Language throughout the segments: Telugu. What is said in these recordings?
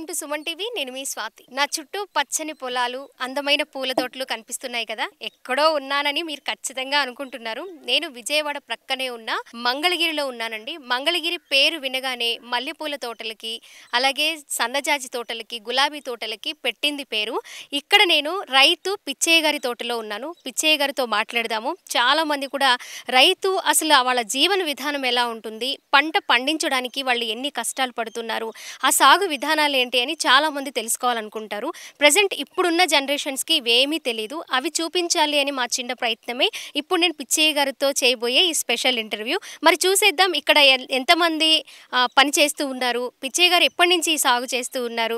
To Suman TV. నేను మీ స్వాతి. నా చుట్టూ పచ్చని పొలాలు, అందమైన పూల తోటలు కనిపిస్తున్నాయి కదా. ఎక్కడో ఉన్నానని మీరు ఖచ్చితంగా అనుకుంటున్నారు. నేను విజయవాడ ప్రక్కనే ఉన్న మంగళగిరిలో ఉన్నానండి. మంగళగిరి పేరు వినగానే మల్లెపూల తోటలకి, అలాగే సన్నజాజి తోటలకి, గులాబీ తోటలకి పెట్టింది పేరు. ఇక్కడ నేను రైతు పిచ్చయ్య గారి తోటలో ఉన్నాను. పిచ్చయ్య గారితో మాట్లాడదాము. చాలా మంది కూడా రైతు అసలు వాళ్ళ జీవన విధానం ఎలా ఉంటుంది, పంట పండించడానికి వాళ్ళు ఎన్ని కష్టాలు పడుతున్నారు, ఆ సాగు విధానాలు ఏంటి అని చాలామంది తెలుసుకోవాలనుకుంటారు. ప్రజెంట్ ఇప్పుడున్న జనరేషన్స్కి ఇవేమీ తెలియదు. అవి చూపించాలి అని మా చిన్న ప్రయత్నమే ఇప్పుడు నేను పిచ్చయ్య గారితో చేయబోయే ఈ స్పెషల్ ఇంటర్వ్యూ. మరి చూసేద్దాం ఇక్కడ ఎంతమంది పని చేస్తూ ఉన్నారు, పిచ్చయ్య గారు ఎప్పటి నుంచి ఈ సాగు చేస్తూ ఉన్నారు,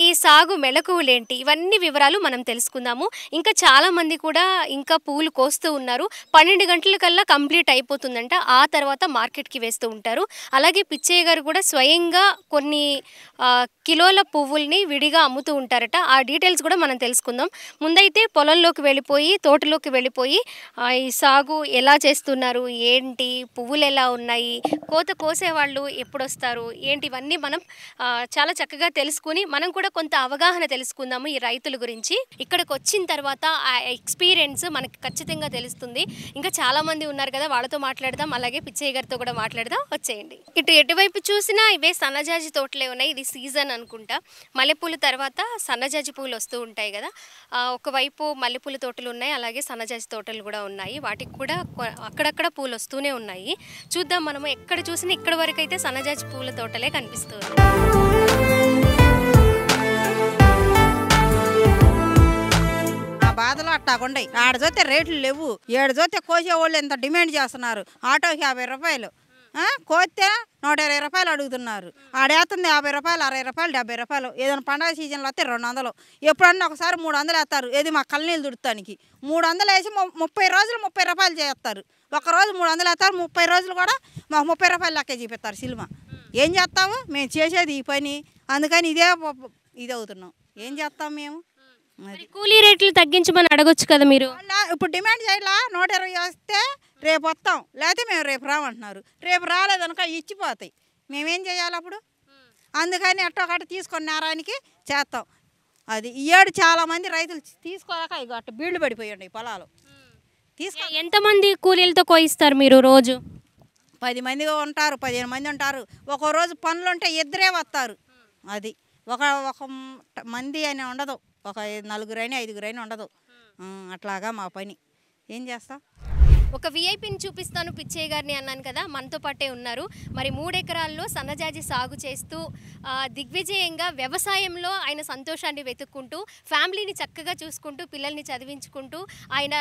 ఈ సాగు మెలకువలేంటి, ఇవన్నీ వివరాలు మనం తెలుసుకుందాము. ఇంకా చాలామంది కూడా ఇంకా పూలు కోస్తూ ఉన్నారు. 12 గంటలకల్లా కంప్లీట్ అయిపోతుందంట. ఆ తర్వాత మార్కెట్కి వేస్తూ ఉంటారు. అలాగే పిచ్చయ్య గారు కూడా స్వయంగా కొన్ని కిలోల పువ్వుల్ని విడిగా అమ్ముతూ ఉంటారట. ఆ డీటెయిల్స్ కూడా మనం తెలుసుకుందాం. ముందైతే పొలంలోకి వెళ్ళిపోయి, తోటలోకి వెళ్ళిపోయి ఈ సాగు ఎలా చేస్తున్నారు, ఏంటి, పువ్వులు ఎలా ఉన్నాయి, కోత కోసేవాళ్ళు ఎప్పుడు వస్తారు, ఏంటి, ఇవన్నీ మనం చాలా చక్కగా తెలుసుకుని మనం కూడా కొంత అవగాహన తెలుసుకుందాము ఈ రైతుల గురించి. ఇక్కడికి వచ్చిన తర్వాత ఆ ఎక్స్పీరియన్స్ మనకి ఖచ్చితంగా తెలుస్తుంది. ఇంకా చాలామంది ఉన్నారు కదా, వాళ్ళతో మాట్లాడదాం. అలాగే పిచ్చయ్య గారితో కూడా మాట్లాడదాం. వచ్చేయండి. ఇటు ఎటువైపు చూసినా ఇవే సన్నజాజి తోటలే ఉన్నాయి. ఇది సీజన్ అనుకుంటా. మల్లెపూల తర్వాత సన్నజాజి పూలు వస్తూ ఉంటాయి కదా. ఒకవైపు మల్లెపూల తోటలు ఉన్నాయి, అలాగే సన్నజాజి తోటలు కూడా ఉన్నాయి. వాటికి కూడా అక్కడక్కడ పూలు వస్తూనే ఉన్నాయి. చూద్దాం మనము. ఎక్కడ చూసినా ఇక్కడ వరకు అయితే సన్నజాజి పూల తోటలే కనిపిస్తుంది. బాధలు అట్టాగుండయి. ఆడ చూస్తే రేట్లు లేవు, ఏడు చూస్తే కోసేవాళ్ళు ఎంత డిమాండ్ చేస్తున్నారు. ఆటోకి 50 రూపాయలు, కోస్తే 120 రూపాయలు అడుగుతున్నారు. ఆడేస్తుంది 50 రూపాయలు, 60 రూపాయలు, 70 రూపాయలు. ఏదైనా పండగ సీజన్లో వస్తే 200. ఎప్పుడన్నా ఒకసారి 300 వేస్తారు. ఏది మా కళ్ళనీళ్ళు దుడతానికి 300 వేసి 30 రోజులు 30 రూపాయలు చేస్తారు. ఒకరోజు 300 వేస్తారు, 30 రోజులు కూడా మాకు 30 రూపాయలు లెక్క చూపిస్తారు సినిమా. ఏం చేస్తాము మేము చేసేది ఈ పని, అందుకని ఇది అవుతున్నాం. ఏం చేస్తాం మేము? కూలీ రేట్లు తగ్గించమని అడగొచ్చు కదా మీరు. ఇప్పుడు డిమాండ్ చేయలా 120 వస్తే రేపు వస్తాం, లేకపోతే మేము రేపు రామంటున్నారు. రేపు రాలేదనుక ఇచ్చిపోతాయి. మేమేం చేయాలి అప్పుడు? అందుకని అట్టొకటి తీసుకొని నేరానికి చేస్తాం. అది ఈ ఏడు చాలామంది రైతులు తీసుకోలేక ఇక అట్ట బీళ్లు పడిపోయండి పొలాలు. ఎంతమంది కూలీలతో కోయిస్తారు మీరు రోజు? 10 మంది ఉంటారు, 15 మంది ఉంటారు. ఒక రోజు పనులు ఉంటే 2 వస్తారు. అది ఒక మంది అని ఉండదు, ఒక 4 అయినా 5 అయినా ఉండదు. అట్లాగా మా పని. ఏం చేస్తాం? ఒక విఐపిని చూపిస్తాను పిచ్చయ్య గారిని అన్నాను కదా, మనతో పాటే ఉన్నారు. మరి 3 ఎకరాల్లో సన్నజాజి సాగు చేస్తూ దిగ్విజయంగా వ్యవసాయంలో ఆయన సంతోషాన్ని వెతుక్కుంటూ, ఫ్యామిలీని చక్కగా చూసుకుంటూ, పిల్లల్ని చదివించుకుంటూ ఆయన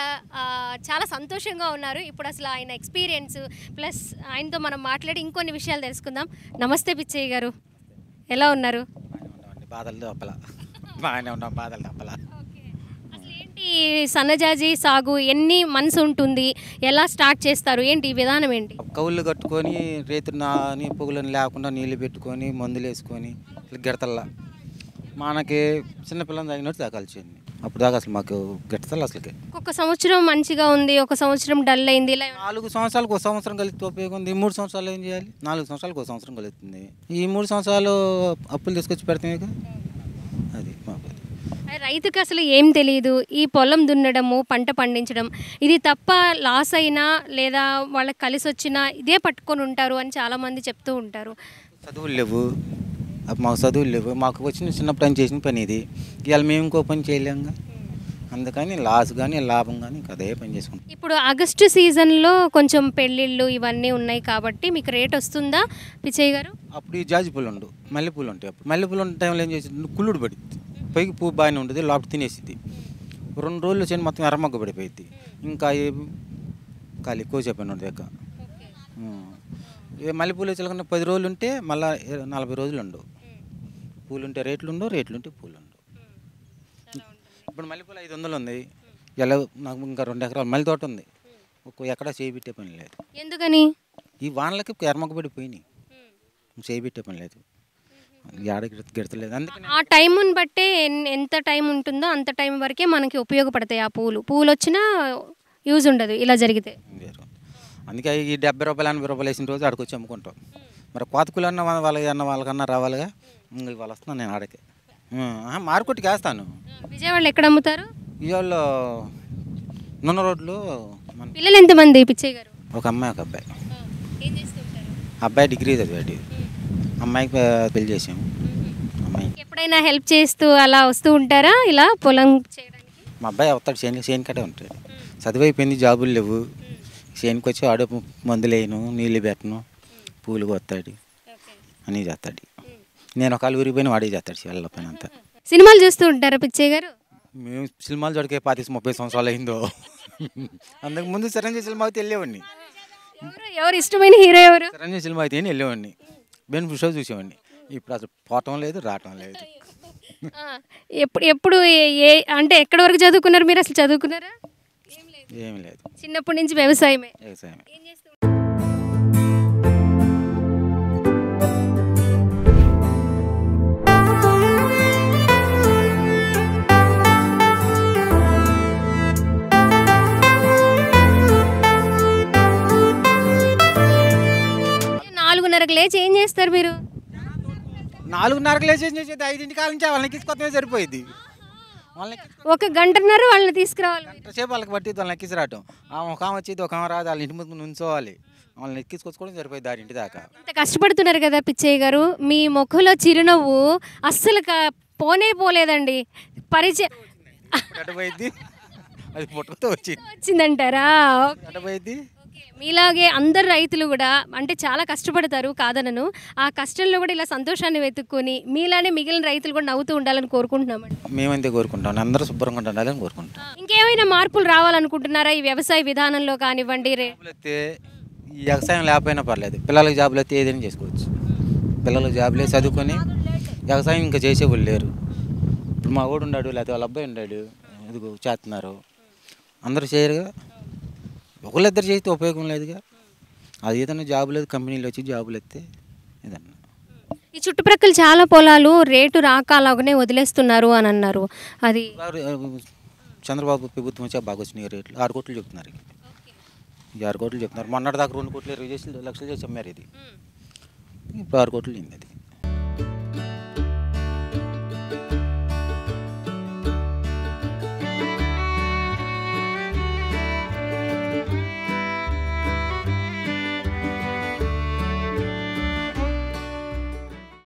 చాలా సంతోషంగా ఉన్నారు. ఇప్పుడు అసలు ఆయన ఎక్స్పీరియన్స్ ప్లస్ ఆయనతో మనం మాట్లాడి ఇంకొన్ని విషయాలు తెలుసుకుందాం. నమస్తే పిచ్చయ్య గారు, ఎలా ఉన్నారు? బాధలు తప్పల, బాగానే ఉన్నాం. బాధలు తప్పల. అసలు ఏంటి సన్నజాజి సాగు, ఎన్ని మనసు ఉంటుంది, ఎలా స్టార్ట్ చేస్తారు, ఏంటి విధానం ఏంటి? కౌళ్ళు కట్టుకొని రేతుని పొగులని లేకుండా నీళ్ళు పెట్టుకొని మందులు వేసుకొని గిడతల్లా మనకి చిన్నపిల్లలు తగినట్టు దాకాల్సింది. అప్పుడు దాకా అసలు మాకు గిడతలు అసలుకి. ఒక సంవత్సరం మంచిగా ఉంది, ఒక సంవత్సరం డల్ అయింది. 4 సంవత్సరాలకు ఒక సంవత్సరం కలిసి ఉపయోగం ఉంది. 3 సంవత్సరాలు ఏం చేయాలి? 4 సంవత్సరాలకు ఒక సంవత్సరం కలుగుతుంది. ఈ 3 సంవత్సరాలు అప్పులు తీసుకొచ్చి పెడతామే. అది మాకు. రైతుకి అసలు ఏం తెలియదు. ఈ పొలం దున్నడము, పంట పండించడం, ఇది తప్ప లాస్ అయినా లేదా వాళ్ళకి కలిసి వచ్చినా ఇదే పట్టుకొని ఉంటారు అని చాలామంది చెప్తూ ఉంటారు. చదువులు లేవు, మాకు చదువులు లేవు. మాకు వచ్చిన చిన్నప్పుడు అని చేసిన పని ఇది. ఇవాళ మేము ఇంకో పని చేయలేము. అందుకని లాస్ కానీ లాభం కానీ అదే పని చేసుకుంటాం. ఇప్పుడు ఆగస్టు సీజన్లో కొంచెం పెళ్ళిళ్ళు ఇవన్నీ ఉన్నాయి కాబట్టి మీకు రేట్ వస్తుందా పిచ్చయ్య గారు? అప్పుడు ఈ జాజి పూలు ఉండవు, మల్లెపూలు ఉంటాయి. అప్పుడు మల్లెపూలు ఉన్న టైంలో ఏం చేసి కుళ్ళుడు పడుతుంది. పైకి పువ్వు బాగానే ఉంటుంది, లోపల తినేసిద్ది. 2 రోజులు చేయని మొత్తం ఎర్రమగ్గ పడిపోయింది. ఇంకా ఖాళీ కోసే పని ఉండదు. ఎక్క మల్లెపూలు చిలకన్నా 10 రోజులు ఉంటే మళ్ళీ 40 రోజులు ఉండవు. పూలు ఉంటే రేట్లు ఉండవు, రేట్లు ఉంటే పూలు ఉండవు. ఇప్పుడు మల్లెపూలు 500 ఉంది. ఎలా నాకు ఇంకా 2 ఎకరాలు మల్లె తోట ఉంది. ఎక్కడా చేయబెట్టే పని లేదు. ఎందుకని? ఈ వానలకి ఎర్రమగ్గ పడిపోయినాయి. చేయబెట్టే పని లేదు, గిడతలేదు. అందుకని ఆ టైముని బట్టే ఎంత టైం ఉంటుందో అంత టైం వరకే మనకి ఉపయోగపడతాయి. ఆ పూలు వచ్చినా యూజ్ ఉండదు ఇలా జరిగితే. అందుకే ఈ 70 రూపాయలు 80 రూపాయలు వేసిన రోజు అక్కడికి వచ్చి అమ్ముకుంటాం. మరి కోతకులు అన్న వాళ్ళకన్నా రావాలిగా. ఇంకా ఇవాళ వస్తున్నాను నేను ఆడకి మార్కెట్కి వేస్తాను. విజయవాడలో ఎక్కడ అమ్ముతారు? ఇవాళ నున్న రోడ్లు మన పిల్లలు ఎంతమంది పిచ్చయ్య గారు? ఒక అమ్మాయి ఒక అబ్బాయి. ఏం చేస్తుంటారు? అబ్బాయి డిగ్రీ చదివాడు, అమ్మాయికి పెళ్లి చేసాము. అమ్మాయి ఎప్పుడైనా హెల్ప్ చేస్తూ అలా వస్తూ ఉంటారా ఇలా పొలం చేయడానికి? మా అబ్బాయి వస్తాడు, చేను కట్టే ఉంటాడు. చదువు అయిపోయింది, జాబులు లేవు. చేనుకి వచ్చి ఆడు మందులు వేయను, నీళ్ళు పెట్టను, పూలు కొత్తాడు, అన్నీ చేస్తాడు. నేను ఒకళ్ళు ఊరిపోయిన వాడే చేస్తాడు చేళ్ళ పని అంతా. సినిమాలు చూస్తూ ఉంటారా పిచ్చయ్య గారు? మేము సినిమాలు చూడకే 25-30 సంవత్సరాలు అయిందో. అంతకు ముందు చిరంజీవి సినిమా అయితే వెళ్ళేవాడిని. ఎవరు ఇష్టమైన హీరో ఎవరు? చిరంజీవి సినిమా అయితే వెళ్ళేవాడిని, బెనిఫిట్ షో చూసేవాడిని. ఇప్పుడు అసలు పోవటం లేదు, రావటం లేదు. ఎప్పుడు అంటే ఎక్కడి వరకు చదువుకున్నారు మీరు? అసలు చదువుకున్నారా? ఏమి లేదు, చిన్నప్పటి నుంచి వ్యవసాయమే. వ్యవసాయం. 4:30కి లేచి ఏం చేస్తారు మీరు? 4:30కి లేచి చేసేది 5 కాల నుంచి వాళ్ళని ఎక్కించుకోవటమే సరిపోయింది. వాళ్ళని ఒక గంటన్నర వాళ్ళని తీసుకురావాలి. గంటసేపు వాళ్ళకి పట్టిద్ది వాళ్ళని ఎక్కించి రావటం. ఒక ఆమె వచ్చేది, ఒక ఆమె రాదు, వాళ్ళ ఇంటి ముందు నుంచోవాలి, వాళ్ళని ఎక్కించుకోవడం సరిపోయింది 6 దాకా. ఇంత కష్టపడుతున్నారు కదా పిచ్చయ్య గారు, మీ ముఖంలో చిరునవ్వు అస్సలు పోనే పోలేదండి. పరిచయం పోయింది, అది పుట్టుకతో వచ్చిందంటారా? పోయింది. మీలాగే అందరు రైతులు కూడా అంటే చాలా కష్టపడతారు, కాదనను. ఆ కష్టంలో కూడా ఇలా సంతోషాన్ని వెతుక్కొని మీలానే మిగిలిన రైతులు కూడా నవ్వుతూ ఉండాలని కోరుకుంటున్నామండి. మేమంతే కోరుకుంటాం, అందరూ శుభ్రంగా ఉండాలని కోరుకుంటాం. ఇంకేమైనా మార్పులు రావాలనుకుంటున్నారా ఈ వ్యవసాయ విధానంలో కానివ్వండి? ఈ వ్యవసాయం లేకపోయినా పర్లేదు, పిల్లలకి జాబులు అయితే ఏదైనా చేసుకోవచ్చు. పిల్లలకు జాబులే చదువుకొని వ్యవసాయం ఇంకా చేసేవాళ్ళు లేరు. ఇప్పుడు మా వాడు ఉన్నాడు, లేకపోతే వాళ్ళ అబ్బాయి ఉన్నాడు, ఇదిగో చేస్తున్నారు. అందరూ చేయరుగా, ఒకళ్ళిద్దరు చేస్తే ఉపయోగం లేదుగా. అది ఏదైనా జాబు లేదు, కంపెనీలు వచ్చి జాబులు ఎత్తే ఏదన్నా. ఈ చుట్టుప్రక్కల చాలా పొలాలు రేటు రాక అలాగనే వదిలేస్తున్నారు అని అన్నారు. అది చంద్రబాబు ప్రభుత్వం వచ్చా బాగా వచ్చినాయి రేట్లు. 6 కోట్లు చెప్తున్నారు, 6 కోట్లు చెప్తున్నారు. మొన్నటి దాకా 2 కోట్లు 20 లక్షలు చేసి అమ్మారు. ఇది ఇప్పుడు 6 కోట్లు అయింది. అది